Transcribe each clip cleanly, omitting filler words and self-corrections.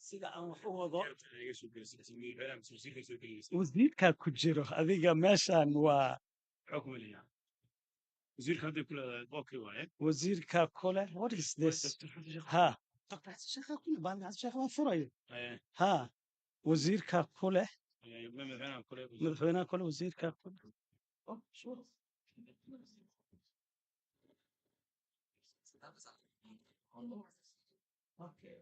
sida aan wax u wado wasiirka ku jiro adiga meeshan waa wasiirka kole what is this ha shaqa kule baan shaqa waan furayo ha wasiirka kule madaxweynaha kule wasiirka kule oh sure okay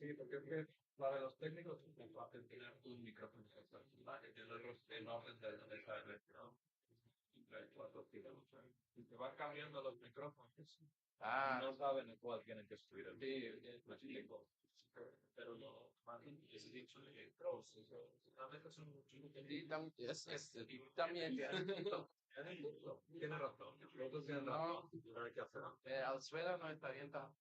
Sí, porque es que para los técnicos es muy fácil tener un micrófono y el orden de donde sale, ¿no? Y te van cambiando los micrófonos. No saben en cuál tienen que subir. Sí, pero no, es dicho de cross. A veces son también tiene razón. Los dos tienen razón. No hay que hacer. Alfredo no está bien tan.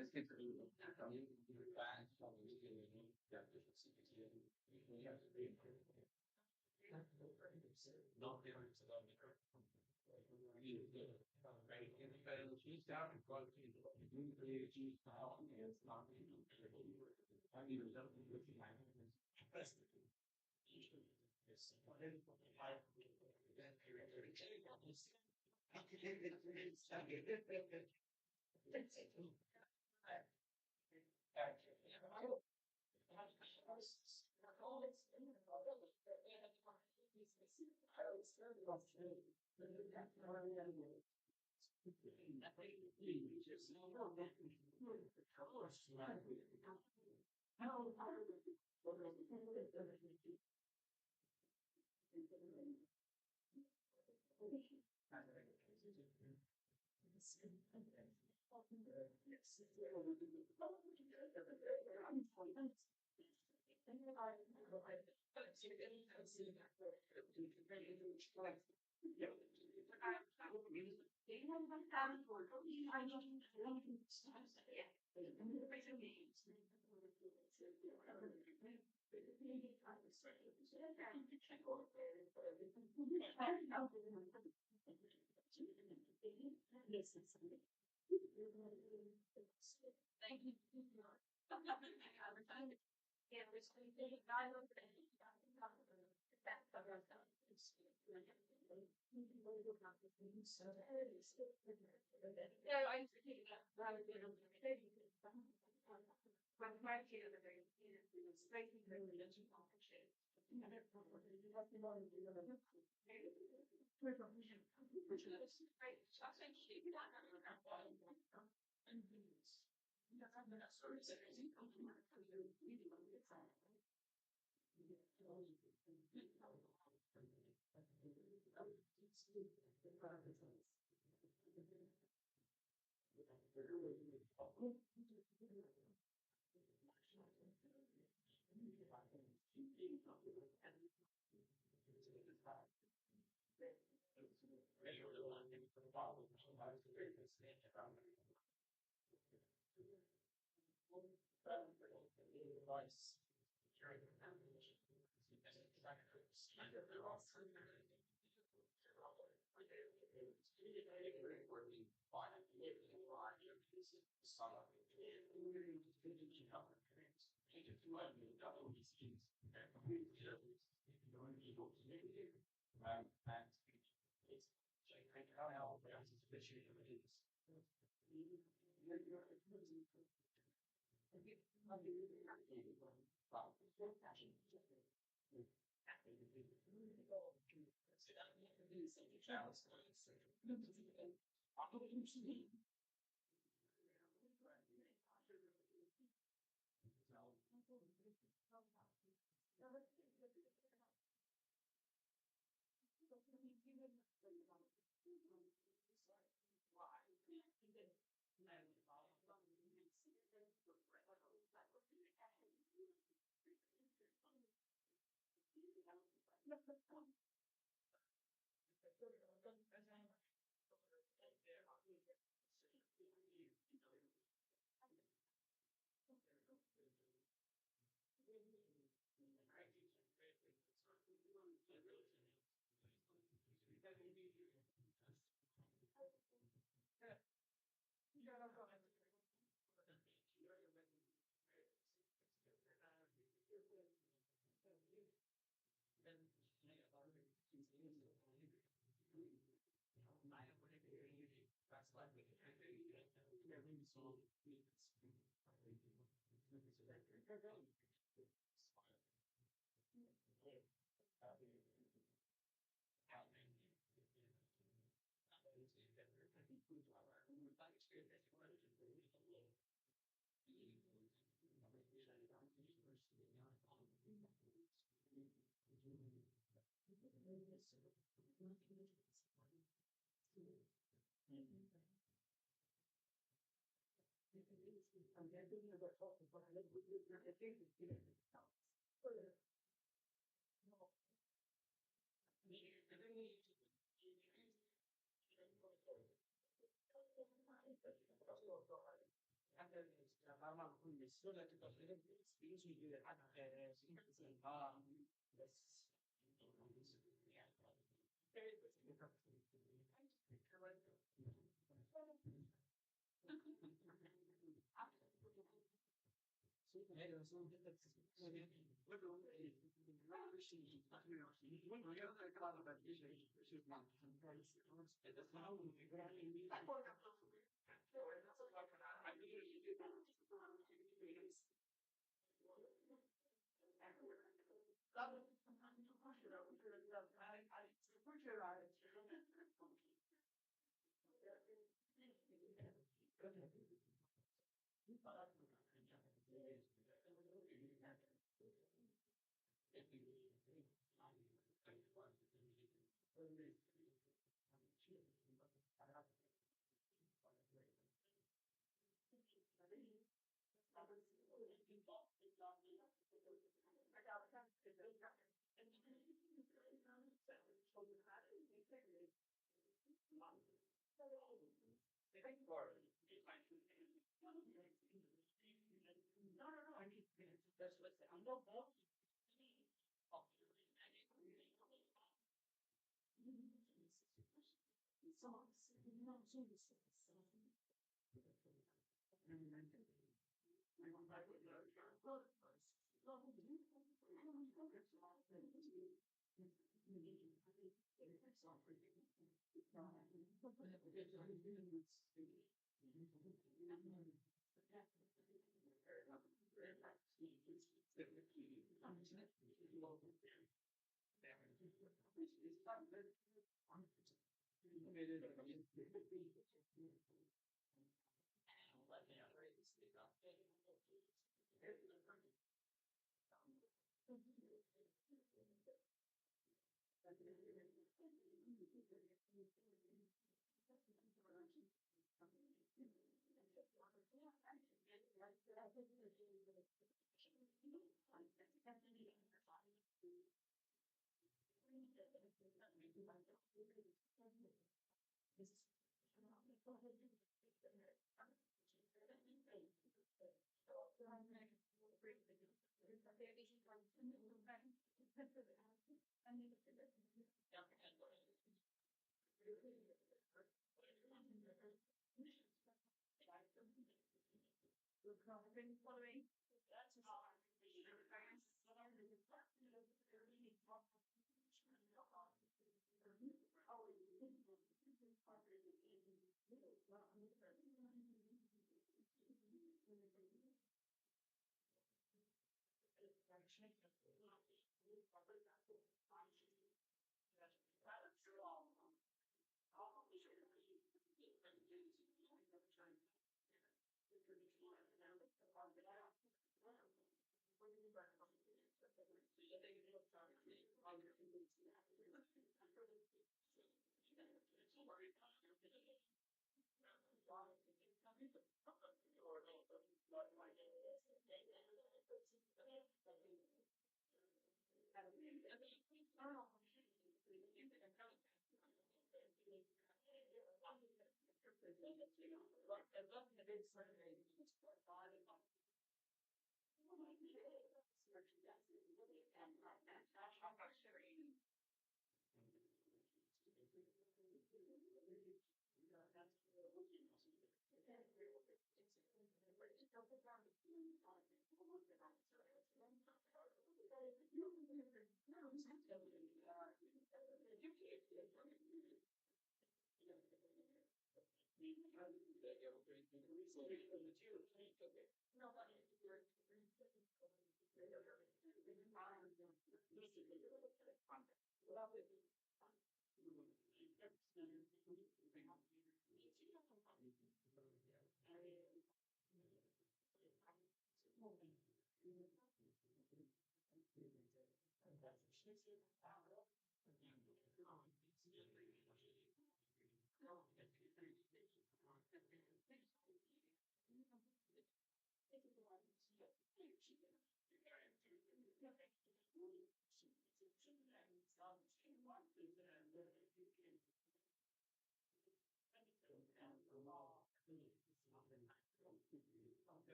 Es que también no tiene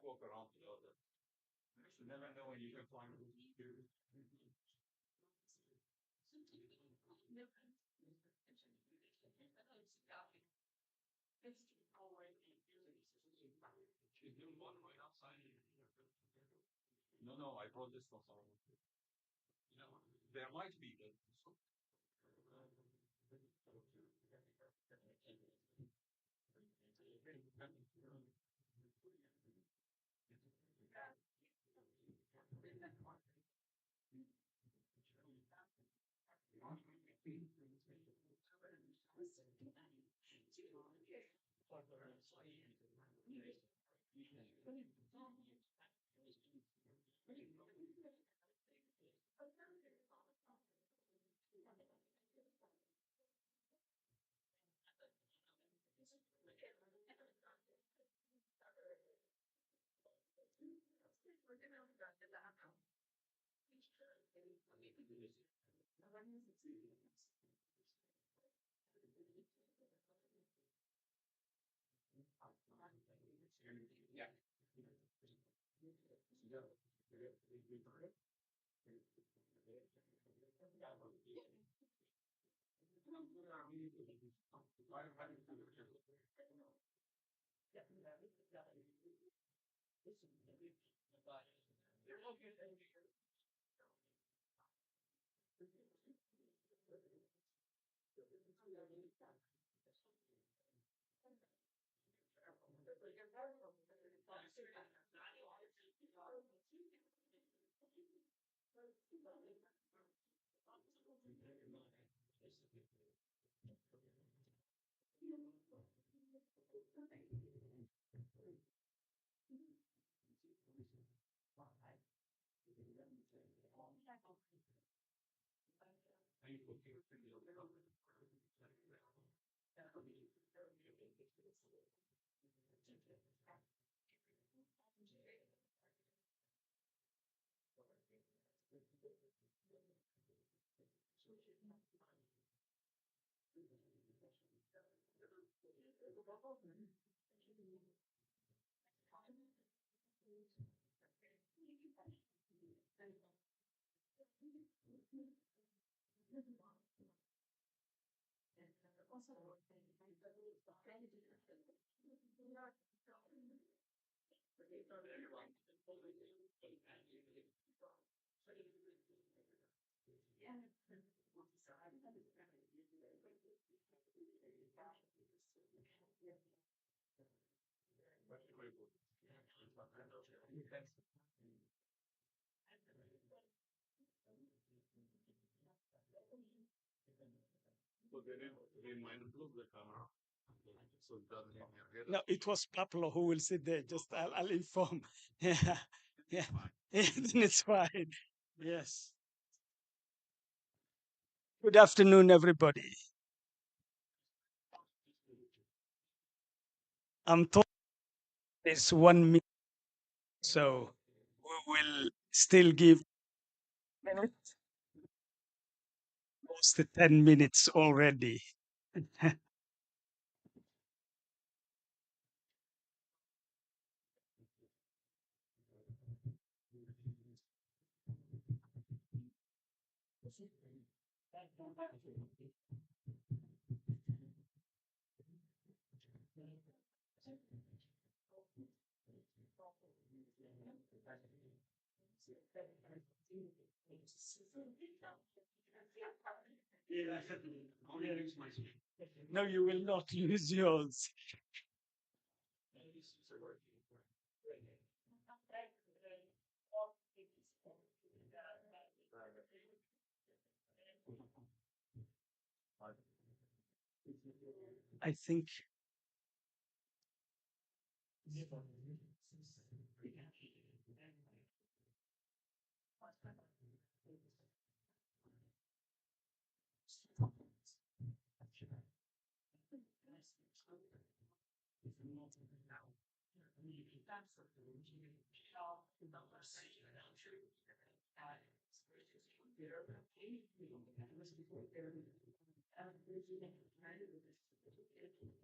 Don't walk around the other. You never know when you can find a She's doing one right outside. No, no, I brought this from someone. You know, there might be, but No, it was Pablo who will sit there. Just I'll inform. Yeah, yeah, then it's fine. Yes. Good afternoon, everybody. I'm told it's 1 minute, so we will still give minutes, almost 10 minutes already. No, you will not lose yours. I think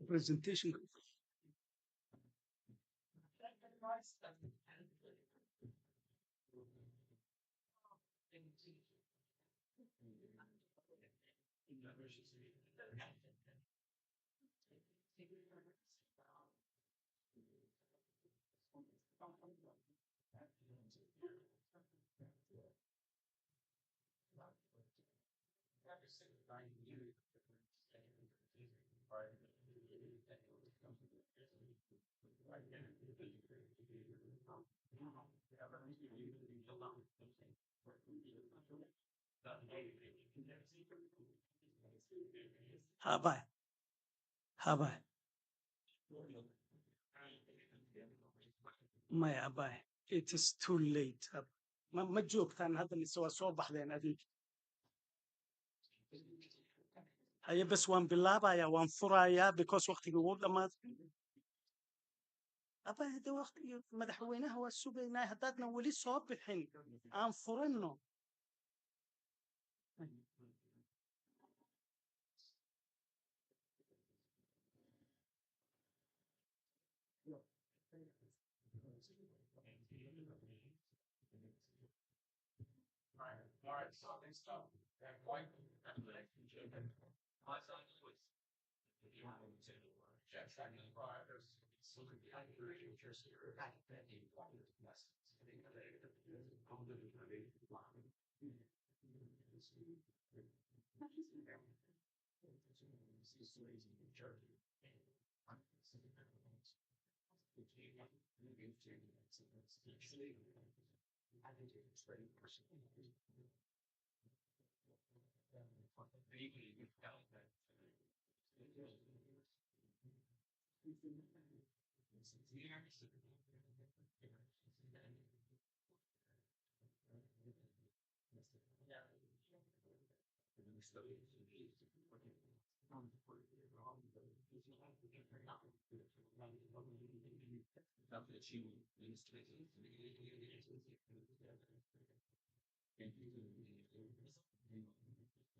presentation. Habay, habay. Maya habay. It is too late. Ma joogtaan hadda mise waa soo baxdeen adiga. Haye bas waan bilaabayaa, waan furayaa because waqtigii wuu dhamaaday. Habay hadda waqtigii madaxweynaha waa sugaynaa, haddaadna weli soo bixin aan furano. right, so next up, point. My son was.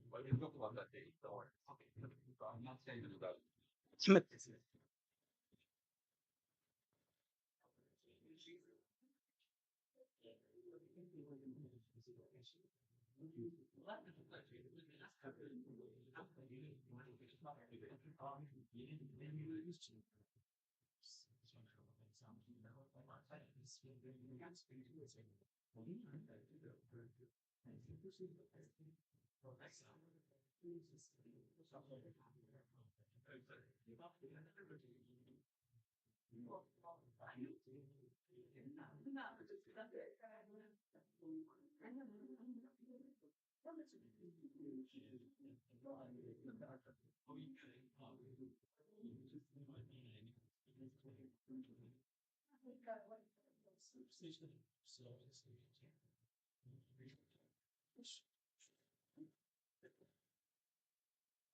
But you talk about that day, don't worry. Okay. I'm not saying about.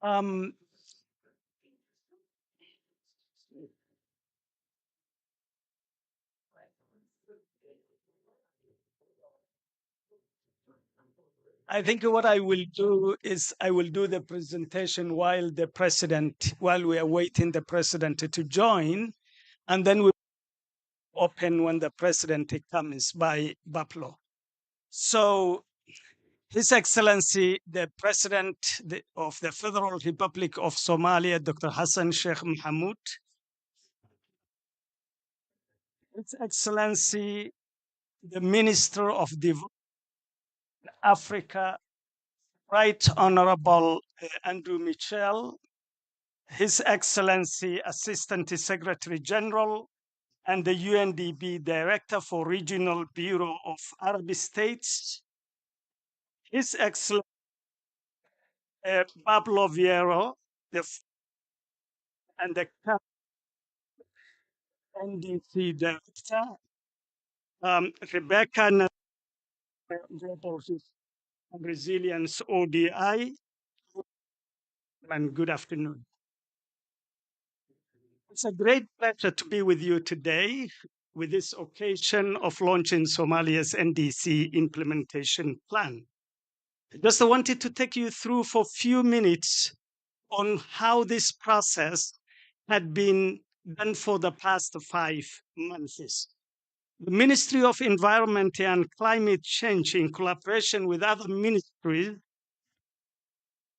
Um, I think what I will do is I will do the presentation while we are waiting the president to join, and then we open when the president comes by Baplo. So, His Excellency, the President of the Federal Republic of Somalia, Dr. Hassan Sheikh Mohamud, His Excellency, the Minister of Development Africa, Right Honorable Andrew Mitchell, His Excellency Assistant Secretary General, and the UNDP Director for Regional Bureau of Arab States, His Excellency Pablo Viero, and the NDC Director, Rebecca Global Resilience ODI, and good afternoon. It's a great pleasure to be with you today with this occasion of launching Somalia's NDC implementation plan. I just wanted to take you through for a few minutes on how this process had been done for the past 5 months. The Ministry of Environment and Climate Change, in collaboration with other ministries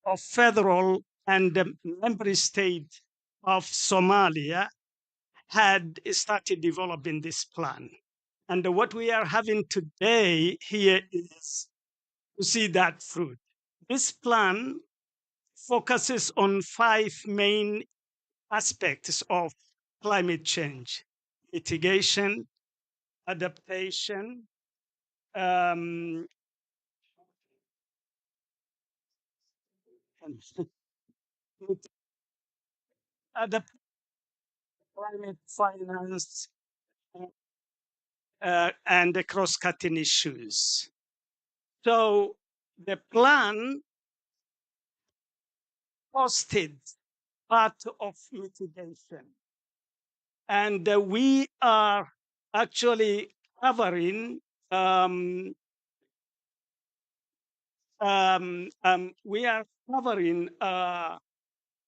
of federal and member state of Somalia, had started developing this plan. And what we are having today here is to see that fruit. This plan focuses on 5 main aspects of climate change: mitigation, adaptation, climate finance, and the cross-cutting issues. So the plan posted part of mitigation. And we are actually covering the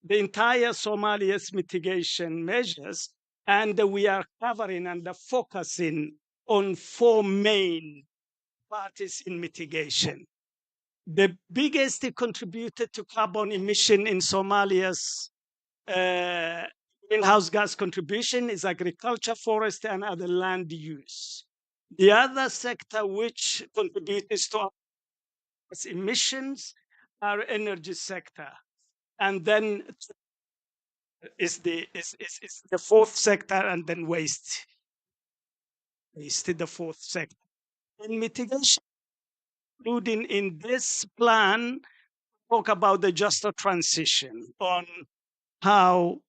entire Somalia's mitigation measures, and we are covering and focusing on 4 main parties in mitigation. the biggest contributor to carbon emission in Somalia's greenhouse gas contribution is agriculture, forest, and other land use. The other sector which contributes to emissions are energy sector, and then is the fourth sector, and then waste is the fourth sector. In mitigation, including in this plan, talk about the just transition on how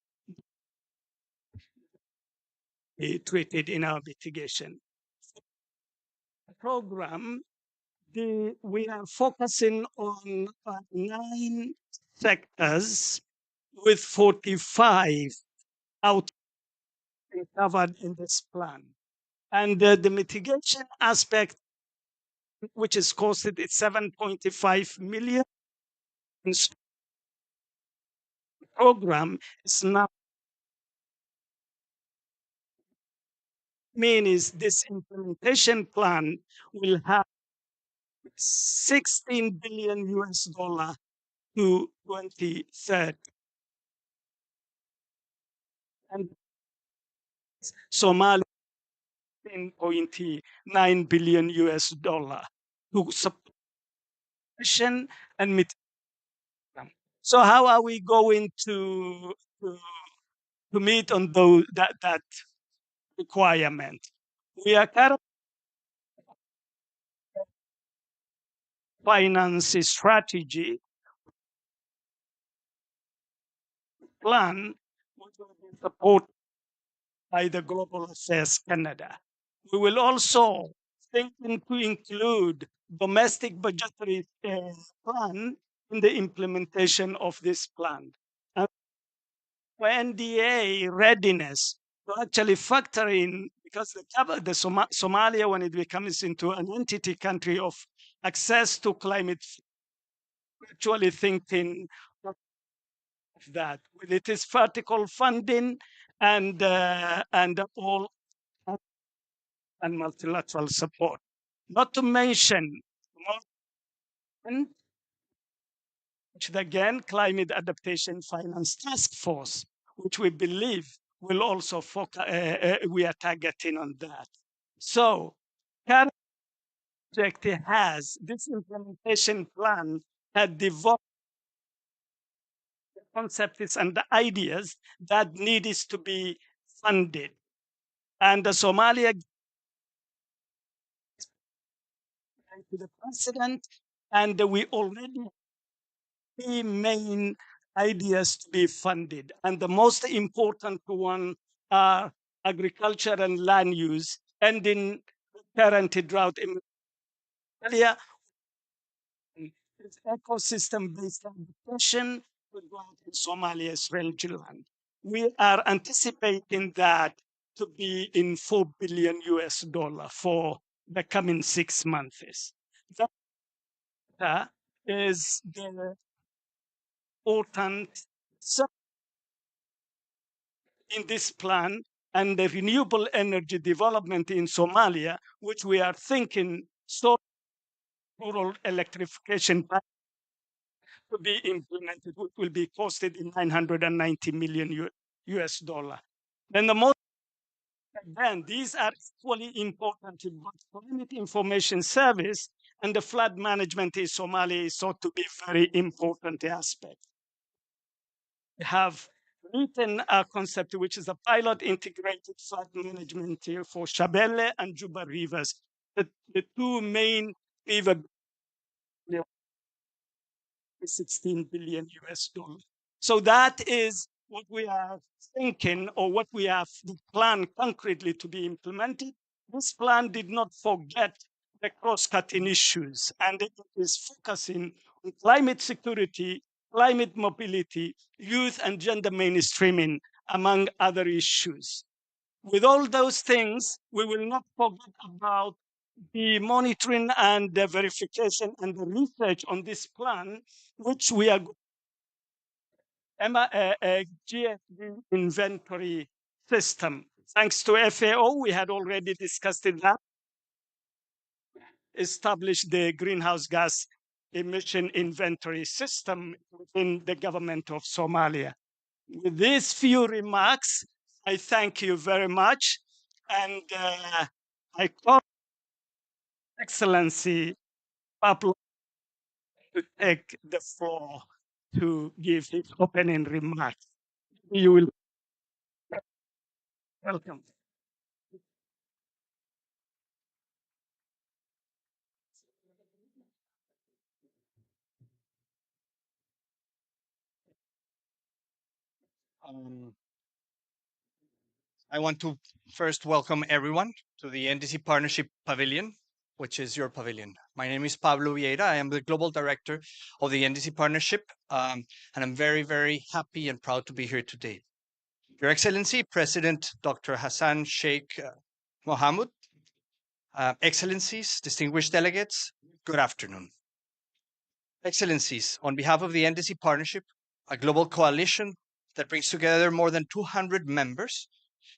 treated in our mitigation program. We are focusing on 9 sectors with 45 out covered in this plan. And the mitigation aspect, which is costed at 7.5 million, program is not mean is this implementation plan will have 16 billion US dollar to 2030. And Somalia 10.9 billion US dollar to support and mitigation. So how are we going to meet on that requirement? We are currently finance strategy plan, which will be supported by the Global Affairs Canada. We will also think to include domestic budgetary plan in the implementation of this plan. And for NDA readiness to actually factor in, because the Somalia, when it becomes into an entity country of access to climate, actually thinking of that with its vertical funding and all and multilateral support. Not to mention, which again, Climate Adaptation Finance Task Force, which we believe will also focus, we are targeting on that. So, current project has this implementation plan had developed concepts and the ideas that needed to be funded. And the Somalia to the president, and we already have 3 main ideas to be funded. And the most important one are agriculture and land use, ending current drought in Somalia, ecosystem-based adaptation to drought in Somalia's rangeland. We are anticipating that to be in 4 billion US dollar for the coming 6 months. That is the important in this plan, and the renewable energy development in Somalia, which we are thinking so rural electrification to be implemented, which will be costed in 990 million US dollar. Then these are equally important, but climate information service and the flood management in Somalia is thought to be very important aspect. We have written a concept which is a pilot integrated flood management here for Shabelle and Juba rivers, the 2 main river, 16 billion US dollars. So that is what we are thinking, or what we have planned concretely to be implemented. This plan did not forget the cross-cutting issues, and it is focusing on climate security, climate mobility, youth and gender mainstreaming, among other issues. With all those things, we will not forget about the monitoring and the verification and the research on this plan, which we are GSD inventory system. Thanks to FAO, we had already discussed that, established the greenhouse gas emission inventory system in the government of Somalia. With these few remarks, I thank you very much, and I call Excellency Pablo to take the floor to give his opening remarks. You will welcome. Um, I want to first welcome everyone to the NDC Partnership Pavilion, which is your pavilion. My name is Pablo Vieira. I am the Global Director of the NDC Partnership, and I'm very, very happy and proud to be here today. Your Excellency, President Dr. Hassan Sheikh Mohamud, Excellencies, distinguished delegates, good afternoon. Excellencies, on behalf of the NDC Partnership, a global coalition that brings together more than 200 members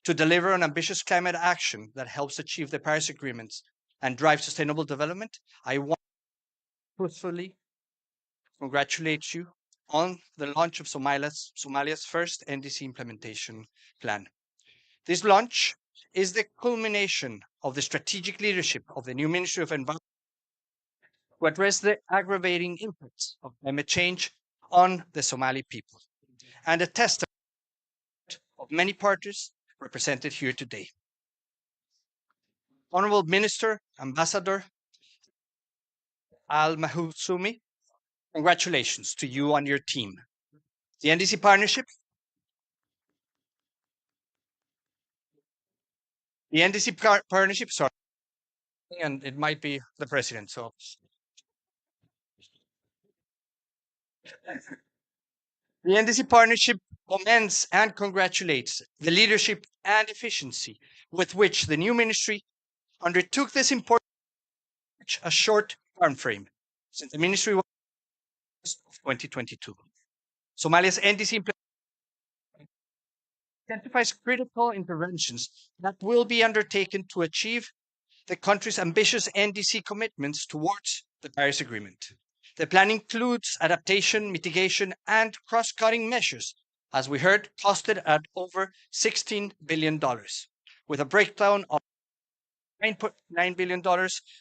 to deliver on ambitious climate action that helps achieve the Paris Agreements and drive sustainable development, I want to truthfully congratulate you on the launch of Somalia's first NDC implementation plan. This launch is the culmination of the strategic leadership of the new Ministry of Environment to address the aggravating impacts of climate change on the Somali people, and a testament of many parties represented here today. Honorable Minister, Ambassador Al Mahusumi, congratulations to you and your team. The NDC partnership, sorry, and it might be the president. So the NDC partnership commends and congratulates the leadership and efficiency with which the new ministry undertook this important, a short time frame since the ministry was of 2022. Somalia's NDC identifies critical interventions that will be undertaken to achieve the country's ambitious NDC commitments towards the Paris Agreement. The plan includes adaptation, mitigation, and cross-cutting measures, as we heard, costed at over $16 billion, with a breakdown of $9.9 billion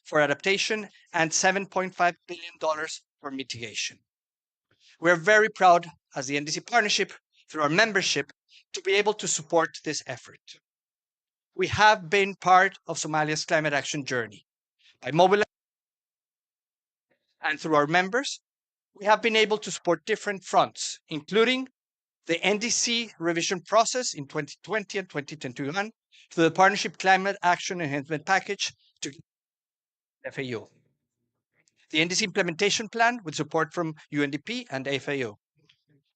for adaptation and $7.5 billion for mitigation. We're very proud as the NDC Partnership, through our membership, to be able to support this effort. We have been part of Somalia's climate action journey. By mobilizing and through our members, we have been able to support different fronts, including the NDC revision process in 2020 and 2021, to the Partnership Climate Action Enhancement Package to FAO, the NDC implementation plan with support from UNDP and FAO.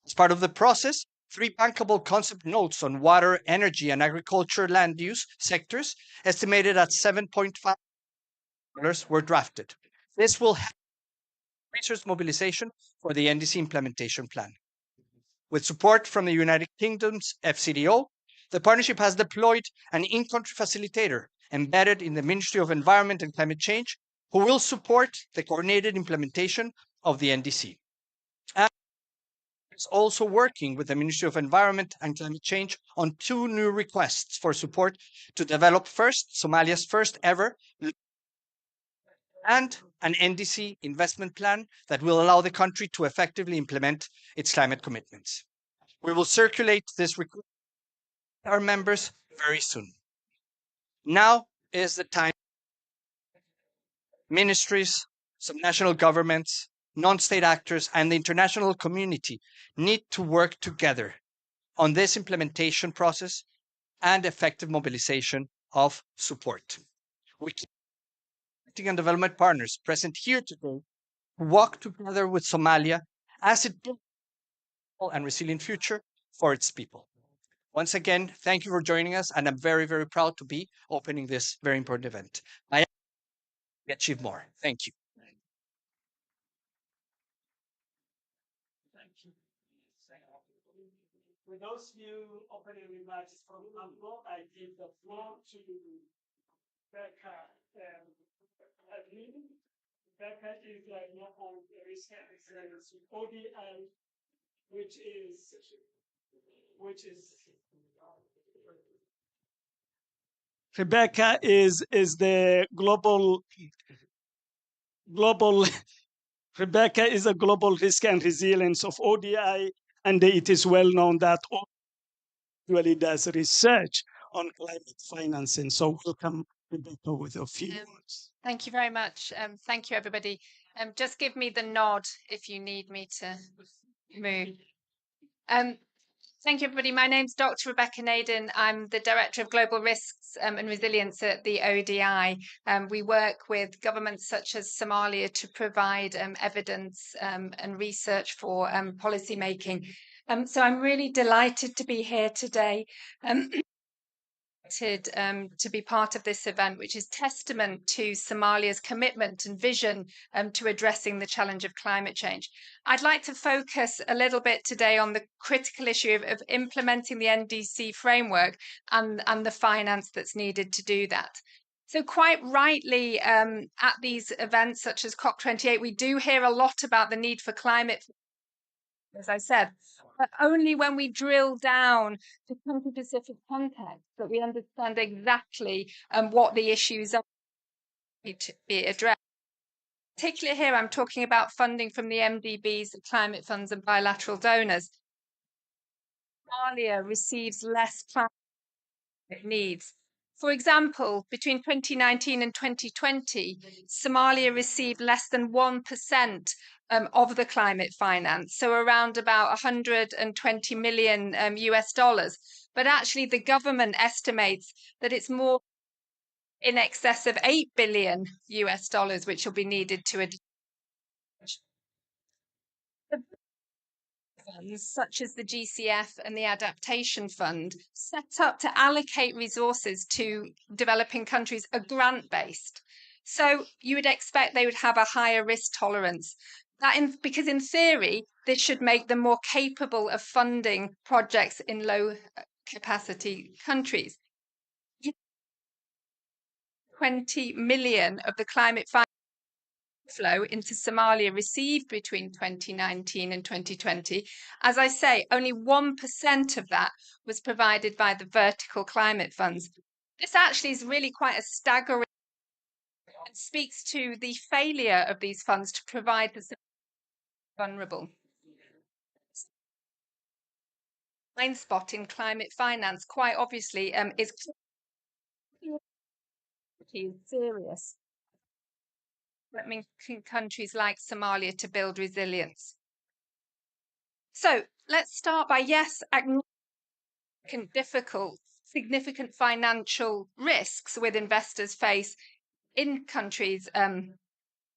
As part of the process, 3 bankable concept notes on water, energy, and agriculture land use sectors, estimated at $7.5 were drafted. This will help resource mobilization for the NDC implementation plan. With support from the United Kingdom's FCDO, the partnership has deployed an in-country facilitator embedded in the Ministry of Environment and Climate Change, who will support the coordinated implementation of the NDC. And is also working with the Ministry of Environment and Climate Change on 2 new requests for support to develop Somalia's first ever and an NDC investment plan that will allow the country to effectively implement its climate commitments. We will circulate this request to our members very soon. Now is the time ministries, some national governments, non-state actors, and the international community need to work together on this implementation process and effective mobilization of support. We keep and development partners present here today to walk together with Somalia as it builds a and resilient future for its people. Once again, thank you for joining us, and I'm very, very proud to be opening this very important event. I achieve more. Thank you. With those few opening remarks from Ambo, I give the floor to Becca Admin Rebecca is like on risk and resilience. ODI, which is Rebecca is the global Rebecca is a global risk and resilience of ODI, and it is well known that really does research on climate financing. So welcome, Rebecca, with a few words. Thank you very much. Thank you, everybody. Just give me the nod if you need me to move. Thank you, everybody. My name's Dr. Rebecca Naden. I'm the Director of Global Risks and Resilience at the ODI. We work with governments such as Somalia to provide evidence and research for policy making. So I'm really delighted to be here today. To be part of this event, which is testament to Somalia's commitment and vision to addressing the challenge of climate change. I'd like to focus a little bit today on the critical issue of implementing the NDC framework and the finance that's needed to do that. So quite rightly, at these events such as COP28, we do hear a lot about the need for climate, as I said, but only when we drill down to country-specific context that we understand exactly what the issues are to be addressed. Particularly here, I'm talking about funding from the MDBs, the climate funds and bilateral donors. Somalia receives less climate needs. For example, between 2019 and 2020, Somalia received less than 1% of the climate finance, so around about 120 million US dollars. But actually, the government estimates that it's more in excess of 8 billion US dollars, which will be needed to address. Funds such as the GCF and the Adaptation Fund set up to allocate resources to developing countries are grant-based. So you would expect they would have a higher risk tolerance. Because in theory, this should make them more capable of funding projects in low capacity countries. 20 million of the climate finance flow into Somalia received between 2019 and 2020. As I say, only 1% of that was provided by the vertical climate funds. This actually is really quite a staggering and speaks to the failure of these funds to provide the vulnerable. Blind spot in climate finance, quite obviously, is serious. Threatening countries like Somalia to build resilience. So let's start by, yes, acknowledging difficult, significant financial risks with investors face in countries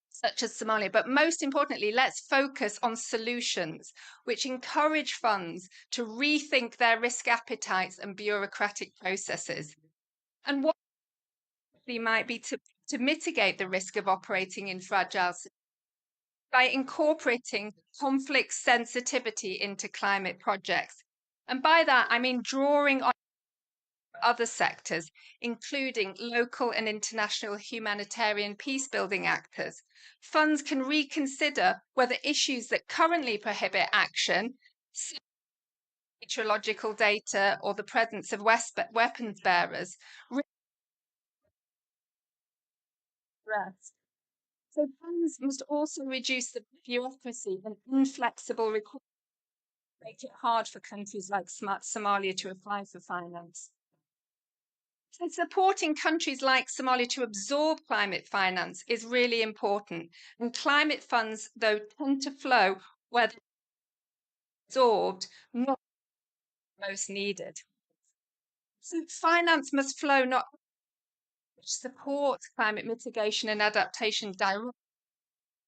such as Somalia. But most importantly, let's focus on solutions which encourage funds to rethink their risk appetites and bureaucratic processes. And what they might be to mitigate the risk of operating in fragile systems by incorporating conflict sensitivity into climate projects. And by that, I mean drawing on other sectors, including local and international humanitarian peace-building actors. Funds can reconsider whether issues that currently prohibit action, meteorological data or the presence of weapons bearers, so funds must also reduce the bureaucracy and inflexible requirements, make it hard for countries like Somalia to apply for finance. So supporting countries like Somalia to absorb climate finance is really important. And climate funds, though, tend to flow where they're absorbed, not most needed. So finance must flow not which support climate mitigation and adaptation directly,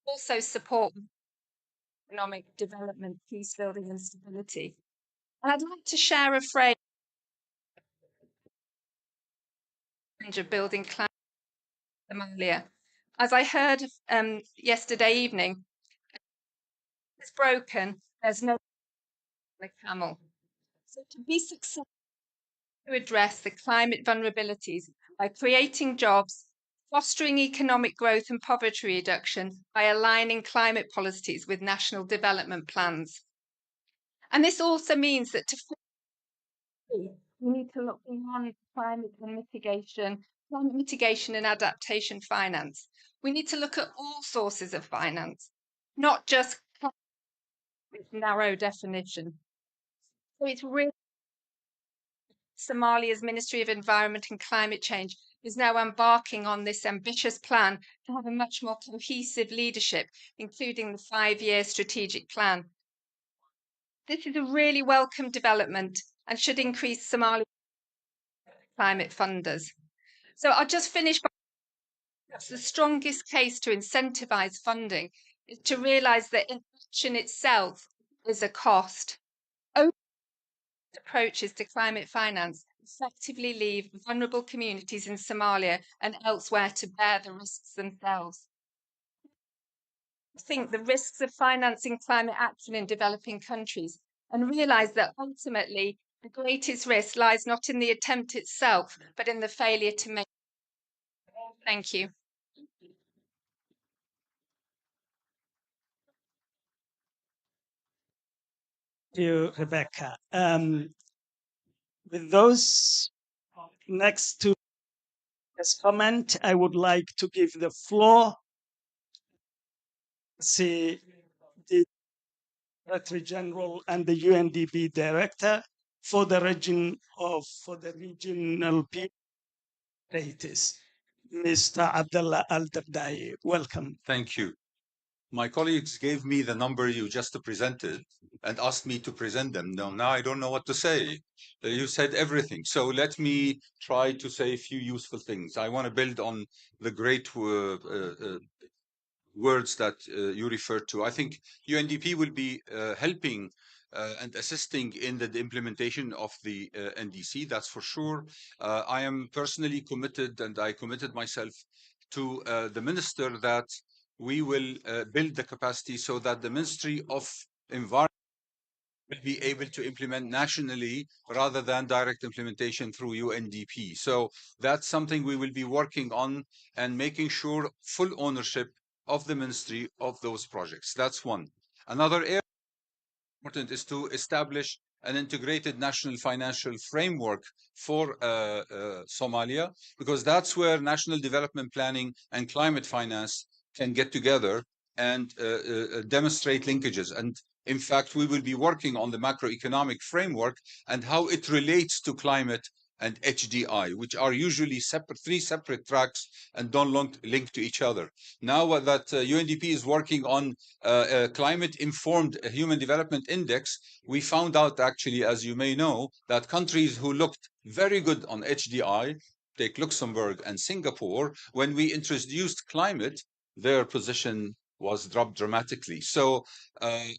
also support economic development, peace building and stability. And I'd like to share a phrase of building climate in Somalia. As I heard yesterday evening, it's broken, there's no camel. So to be successful to address the climate vulnerabilities by creating jobs, fostering economic growth and poverty reduction by aligning climate policies with national development plans. And this also means that we need to look beyond climate mitigation and adaptation finance. We need to look at all sources of finance, not just with narrow definition. So it's really Somalia's Ministry of Environment and Climate Change is now embarking on this ambitious plan to have a much more cohesive leadership, including the 5-year strategic plan. This is a really welcome development and should increase Somalia's climate funders. So I'll just finish by the strongest case to incentivize funding is to realize that inaction itself is a cost. Open approaches to climate finance effectively leave vulnerable communities in Somalia and elsewhere to bear the risks themselves. I think the risks of financing climate action in developing countries and realize that ultimately the greatest risk lies not in the attempt itself, but in the failure to make. Thank you. Thank you, Rebecca. With those next to this comment, I would like to give the floor to the Secretary General and the UNDP Director for the regional people status, Mr. Abdullah Al-Dardai. Welcome. Thank you. My colleagues gave me the number you just presented and asked me to present them. Now I don't know what to say. You said everything. So let me try to say a few useful things. I want to build on the great words that you referred to. I think UNDP will be helping and assisting in the implementation of the NDC, that's for sure. I am personally committed, and I committed myself to the minister that we will build the capacity so that the Ministry of Environment will be able to implement nationally rather than direct implementation through UNDP. So that's something we will be working on and making sure full ownership of the ministry of those projects. That's one. Another area important is to establish an integrated national financial framework for Somalia, because that's where national development planning and climate finance can get together and demonstrate linkages. And in fact, we will be working on the macroeconomic framework and how it relates to climate and HDI, which are usually three separate tracks and don't link to each other. Now that UNDP is working on a climate-informed human development index, we found out actually, as you may know, that countries who looked very good on HDI, take Luxembourg and Singapore, when we introduced climate, their position was dropped dramatically. So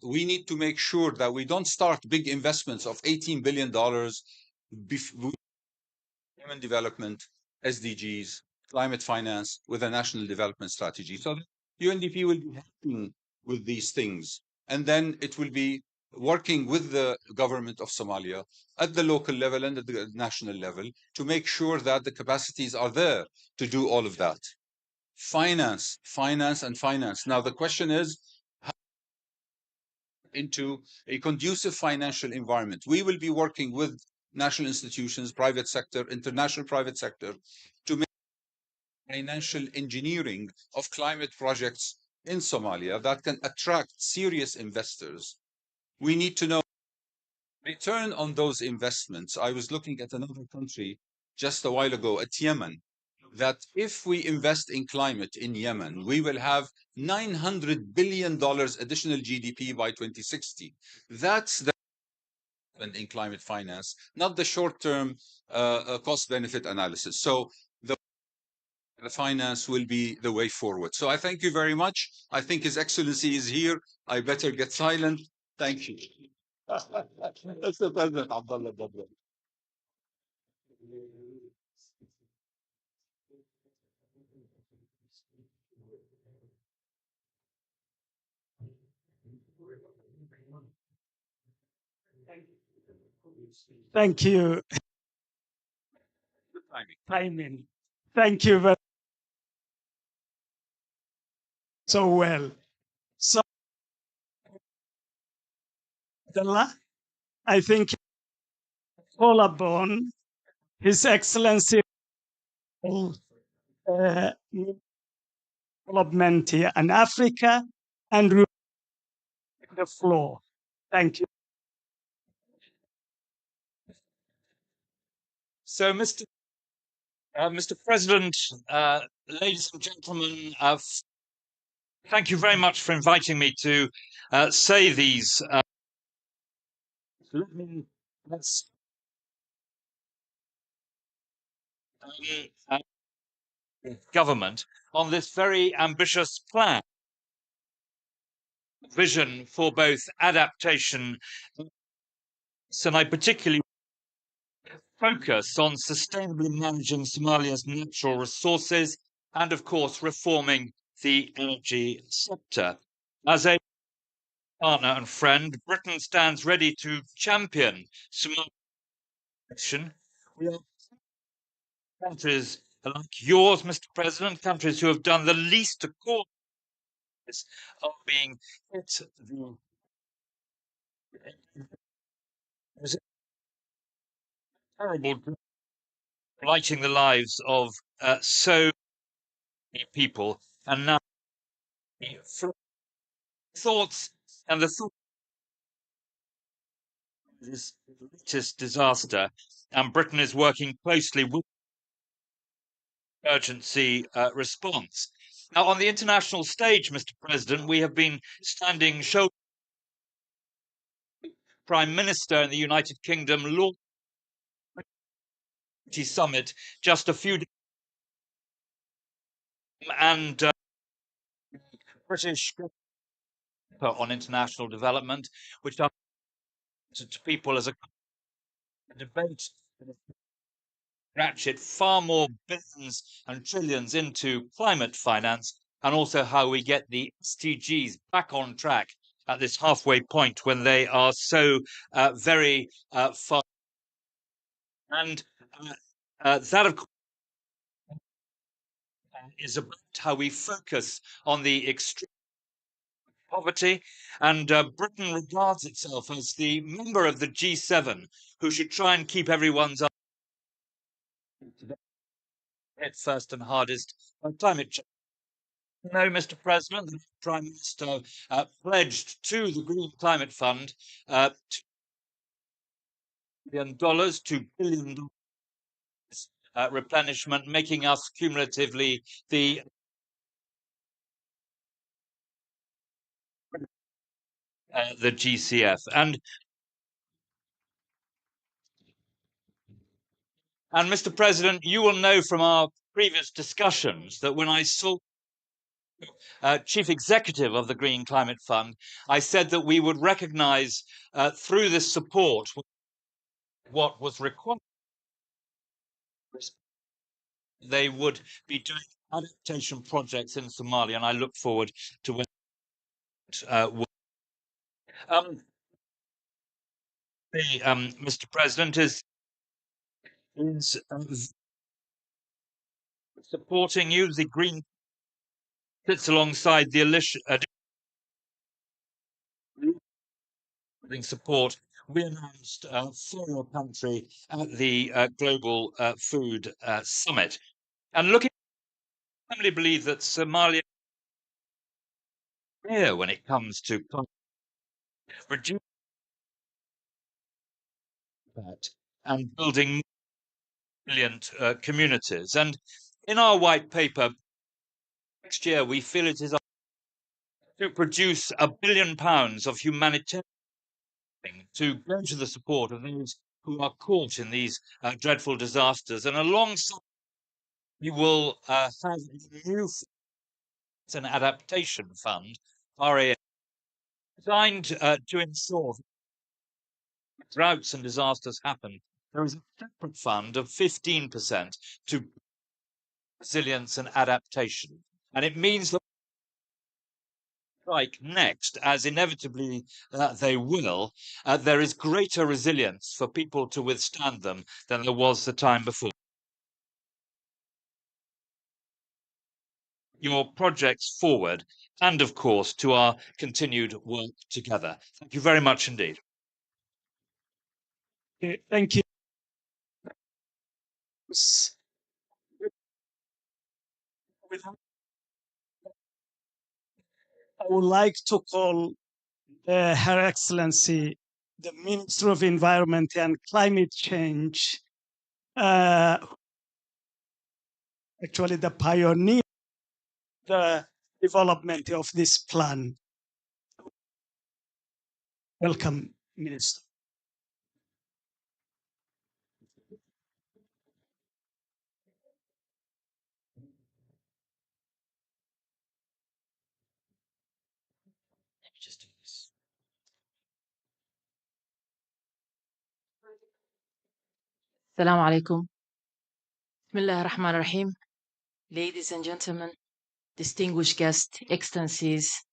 we need to make sure that we don't start big investments of $18 billion human development, SDGs, climate finance with a national development strategy. So UNDP will be helping with these things. And then it will be working with the government of Somalia at the local level and at the national level to make sure that the capacities are there to do all of that. Finance, finance, and finance. Now, the question is, how into a conducive financial environment? We will be working with national institutions, private sector, international private sector, to make financial engineering of climate projects in Somalia that can attract serious investors. We need to know return on those investments. I was looking at another country just a while ago, at Yemen, that if we invest in climate in Yemen, we will have $900 billion additional GDP by 2060. That's the in climate finance, not the short-term cost-benefit analysis. So the finance will be the way forward. So I thank you very much. I think His Excellency is here. I better get silent. Thank you. That's the President, Abdullah. Thank you. Timing. Thank you very so well. So, I think call upon His Excellency development here in Africa and the floor. Thank you. So, Mr. President, ladies and gentlemen, thank you very much for inviting me to say these. Let me let's government on this very ambitious plan, vision for both adaptation, and I particularly focus on sustainably managing Somalia's natural resources and, of course, reforming the energy sector. As a partner and friend, Britain stands ready to champion Somalia's action. We are countries like yours, Mr. President, countries who have done the least to cause this of being hit the terrible, blighting the lives of so many people, and now the thoughts and the thought of this latest disaster, and Britain is working closely with urgency response. Now, on the international stage, Mr. President, we have been standing shoulder Prime Minister in the United Kingdom launched the summit just a few days and British on international development, which are to people as a debate ratchet far more billions and trillions into climate finance, and also how we get the SDGs back on track at this halfway point when they are so very far. And that, of course, is about how we focus on the extreme poverty. And Britain regards itself as the member of the G7 who should try and keep everyone's hit first and hardest by climate change. No, Mr. President, the Prime Minister pledged to the Green Climate Fund $2 billion, $2 billion replenishment, making us cumulatively the GCF. And Mr. President, you will know from our previous discussions that when I saw Chief Executive of the Green Climate Fund, I said that we would recognise through this support what was required. They would be doing adaptation projects in Somalia, and I look forward to when Mr. President is supporting you. The Green sits alongside the support we announced for your country at the Global Food Summit. And looking, I firmly believe that Somalia here when it comes to reducing that and building resilient communities. And in our white paper next year, we feel it is to produce £1 billion of humanitarian to go to the support of those who are caught in these dreadful disasters. And alongside, we will have a new an adaptation fund, RAA, designed to ensure that droughts and disasters happen. There is a separate fund of 15% to resilience and adaptation. And it means that strike next, as inevitably they will, there is greater resilience for people to withstand them than there was the time before. your projects forward and, of course, to our continued work together. Thank you very much indeed. Okay, thank you. I would like to call Her Excellency, the Minister of Environment and Climate Change, actually the pioneer, the development of this plan. Welcome, Minister. Let me just do this. Assalamu alaikum. Bismillah ar-Rahman ar-Rahim. Ladies and gentlemen, distinguished guests, excellencies,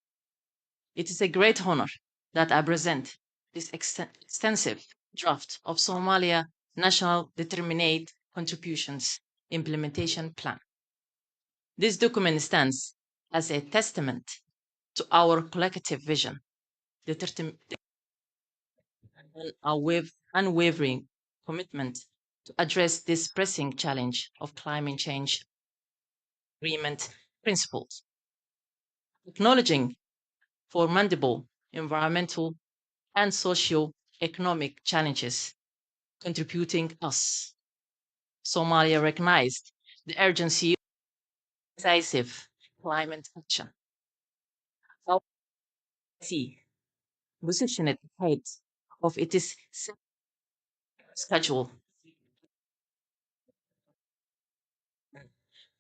it is a great honor that I present this extensive draft of Somalia National Determinate Contributions Implementation Plan. This document stands as a testament to our collective vision, and our unwavering commitment to address this pressing challenge of climate change agreement principles. Acknowledging formidable environmental and socio-economic challenges contributing us, Somalia recognized the urgency of decisive climate action. Our policy positioned ahead of its schedule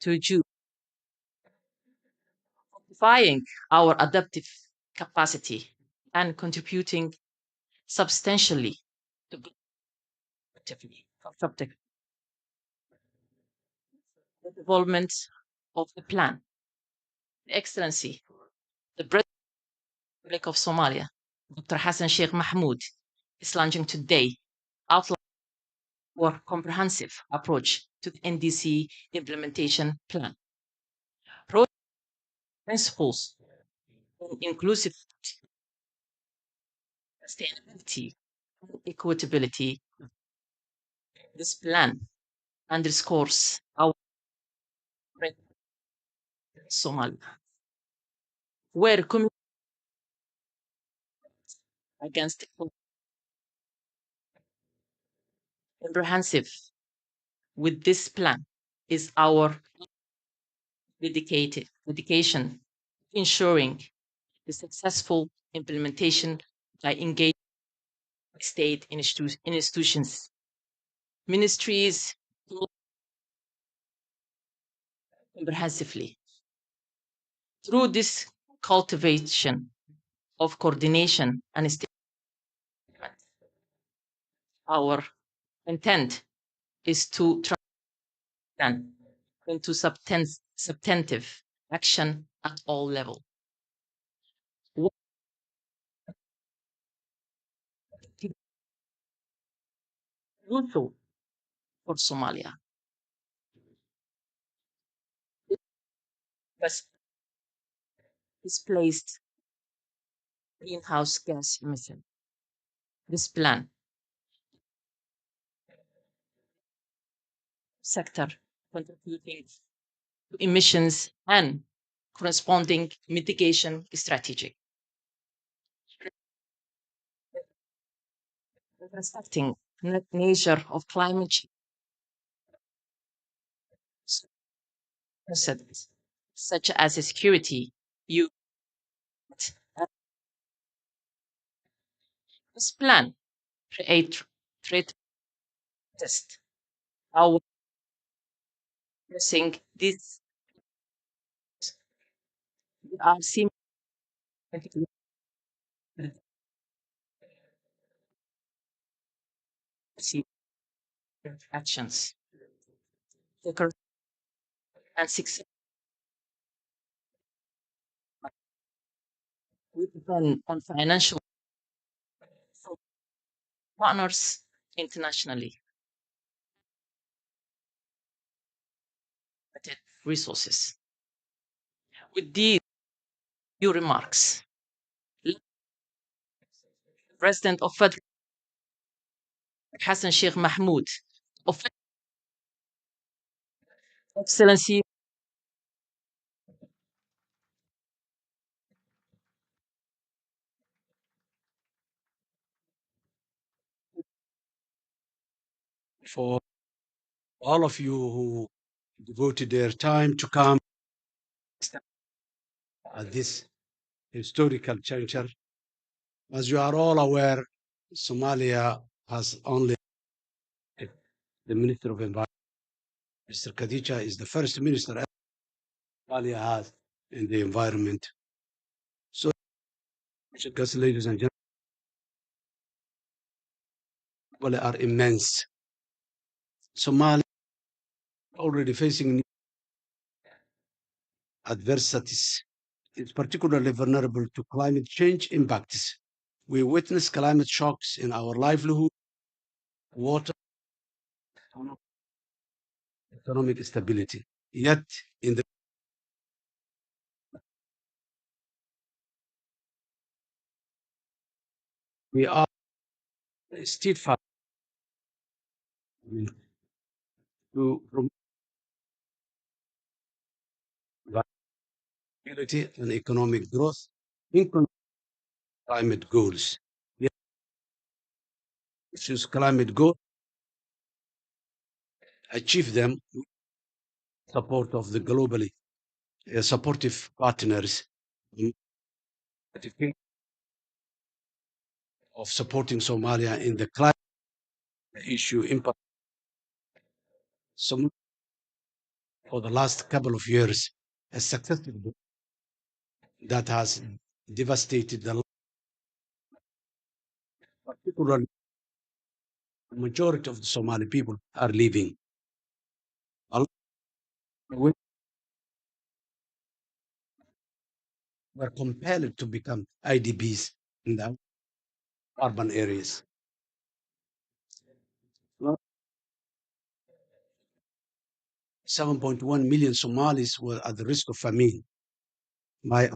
to reduce, fortifying our adaptive capacity and contributing substantially to the development of the plan. Excellency, the President of Somalia, Dr. Hassan Sheikh Mahmoud, is launching today outline our comprehensive approach to the NDC implementation plan. Principles on inclusive sustainability and equitability. This plan underscores our Somalia, where commitment against comprehensive with this plan is our dedication to ensuring the successful implementation by engaging state institutions, ministries comprehensively. Through this cultivation of coordination and statement, our intent is to turn into substantive action at all levels. Crucial for Somalia displaced greenhouse gas emission. This plan sector contributing to emissions and corresponding mitigation strategy. Respecting nature of climate change concerns, such as security, youth. This plan create threat test our addressing this are seeing actions and success. We depend on financial partners internationally. Resources. with these few remarks, President of Federal Hassan Sheikh Mahmoud, of Excellency for all of you who devoted their time to come at this historical juncture. As you are all aware, Somalia has only the Minister of Environment. Mr. Khadija is the first minister Somalia has in the environment. So, ladies and gentlemen, are immense. Somalia already facing adversities. It's particularly vulnerable to climate change impacts. We witness climate shocks in our livelihood, water, economic stability. Yet, we are steadfast to promote stability and economic growth in climate goals. Yet, issues climate goals, achieve them with support of the globally supportive partners of supporting Somalia in the climate issue impact. Some for the last couple of years, a successful that has devastated the particularly majority of the Somali people are leaving. We were compelled to become IDPs in the urban areas. 7.1 million Somalis were at the risk of famine. By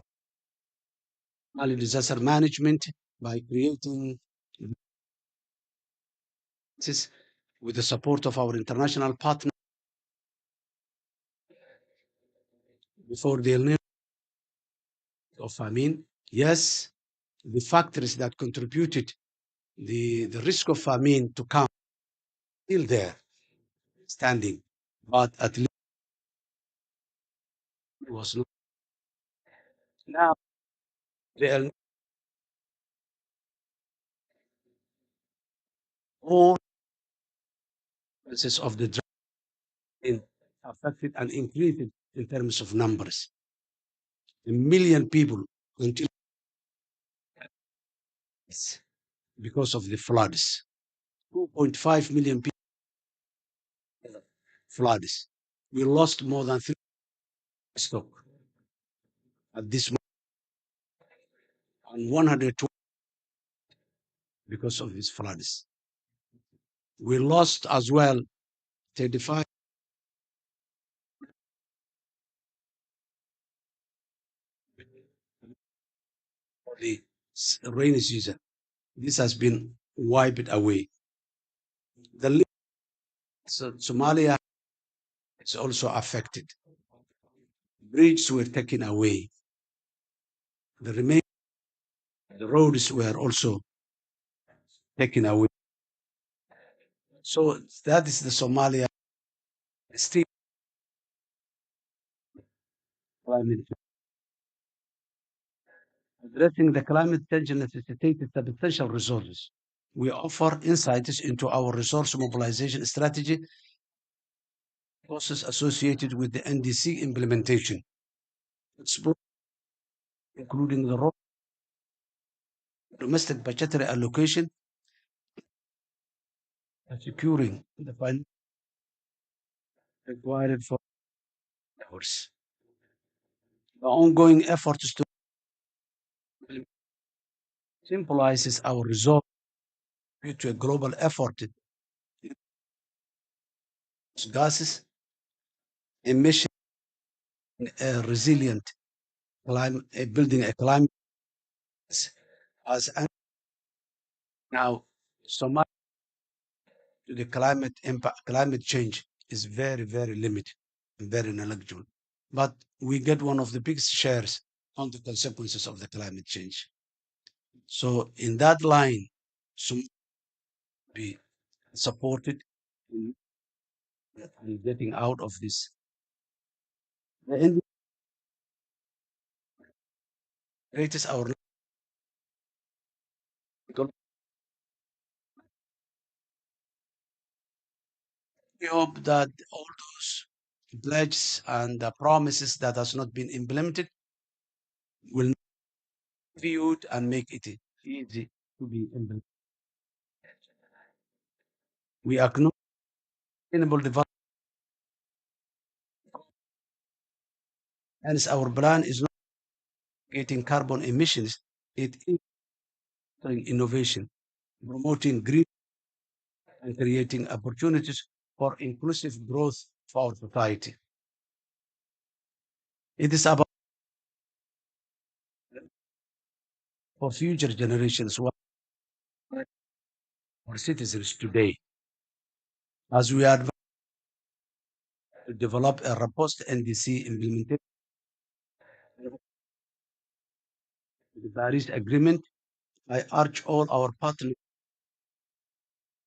Somali disaster management, by creating with the support of our international partners before the illness of famine. Yes, the factors that contributed the risk of famine to come still there, standing, but at least it was not. Now the all of the drought affected and increased in terms of numbers. A million people until because of the floods. 2.5 million people floods. We lost more than 3 stock at this moment, and 120 because of these floods. We lost as well 35 for the rainy season. This has been wiped away. Somalia is also affected. Bridges were taken away. The roads were also taken away. So that is the Somalia state climate. Addressing the climate change necessitates substantial resources. We offer insights into our resource mobilization strategy, process associated with the NDC implementation, including the role domestic budgetary allocation, and securing the finance required for ours. The ongoing efforts to symbolizes our resolve to a global effort to gases emission resilient building a climate as now Somalia to the climate impact, climate change is very, very limited and very negligible. But we get one of the biggest shares on the consequences of the climate change. So in that line, some be supported in getting out of this. The end greatest our we hope that all those pledges and the promises that has not been implemented will be viewed and make it easy to be implemented. We acknowledge sustainable development. Hence, our plan is not getting carbon emissions. It is innovation, promoting green and creating opportunities for inclusive growth for our society. It is about for future generations, our citizens today, as we are to develop a robust NDC implementation of the Paris Agreement. I urge all our partners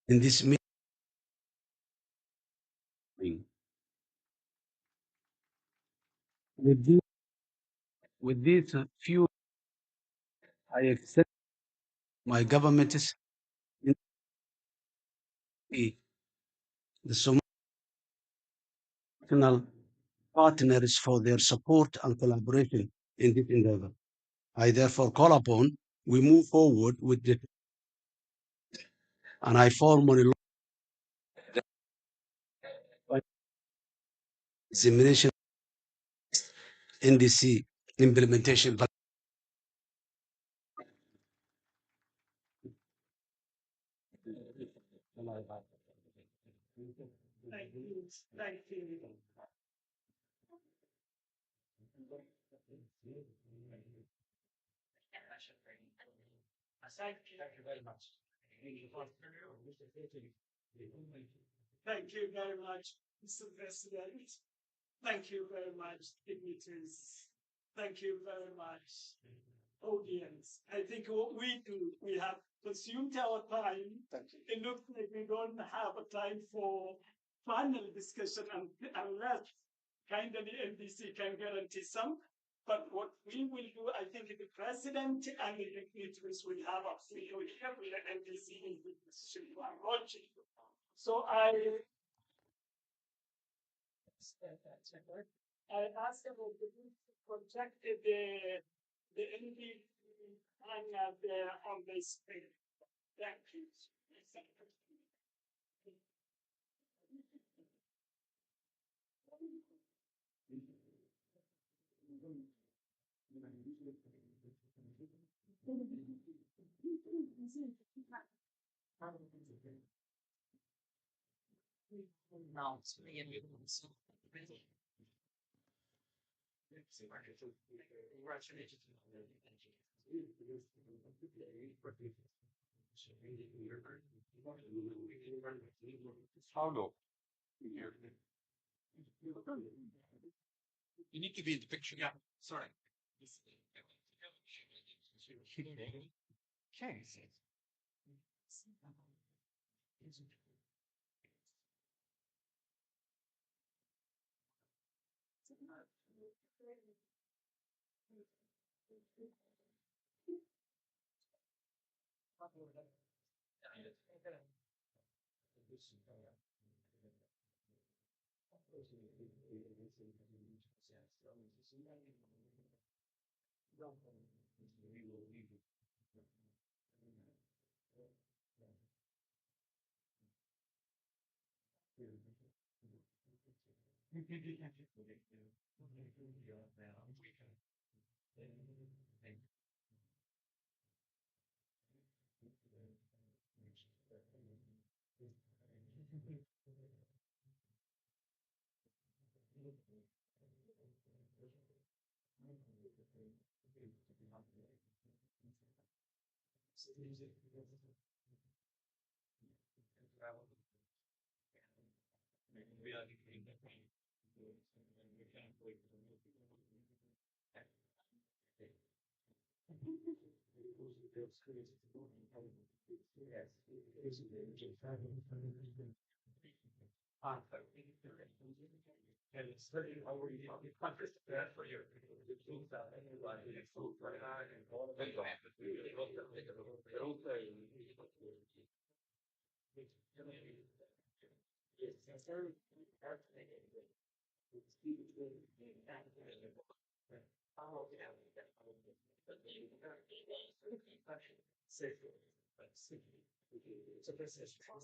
in this meeting with these few, I accept my government's the Somali partners for their support and collaboration in this endeavor. I therefore call upon we move forward with the and I formally dissemination NDC implementation. Thank you. Thank you. Thank you very much. Thank you very much, Mr. President. Thank you very much, dignitaries. Thank you very much, audience. I think what we do, we have consumed our time. It looks like we don't have a time for final discussion unless kindly NDC can guarantee some. But what we will do, I think the president and the dignitaries will have a free here with the NDC launching. So I asked them to contact the NDC and on the screen. Thank you. No, it's me and you. Paulo, you need to be in the picture. Yeah, sorry. Okay.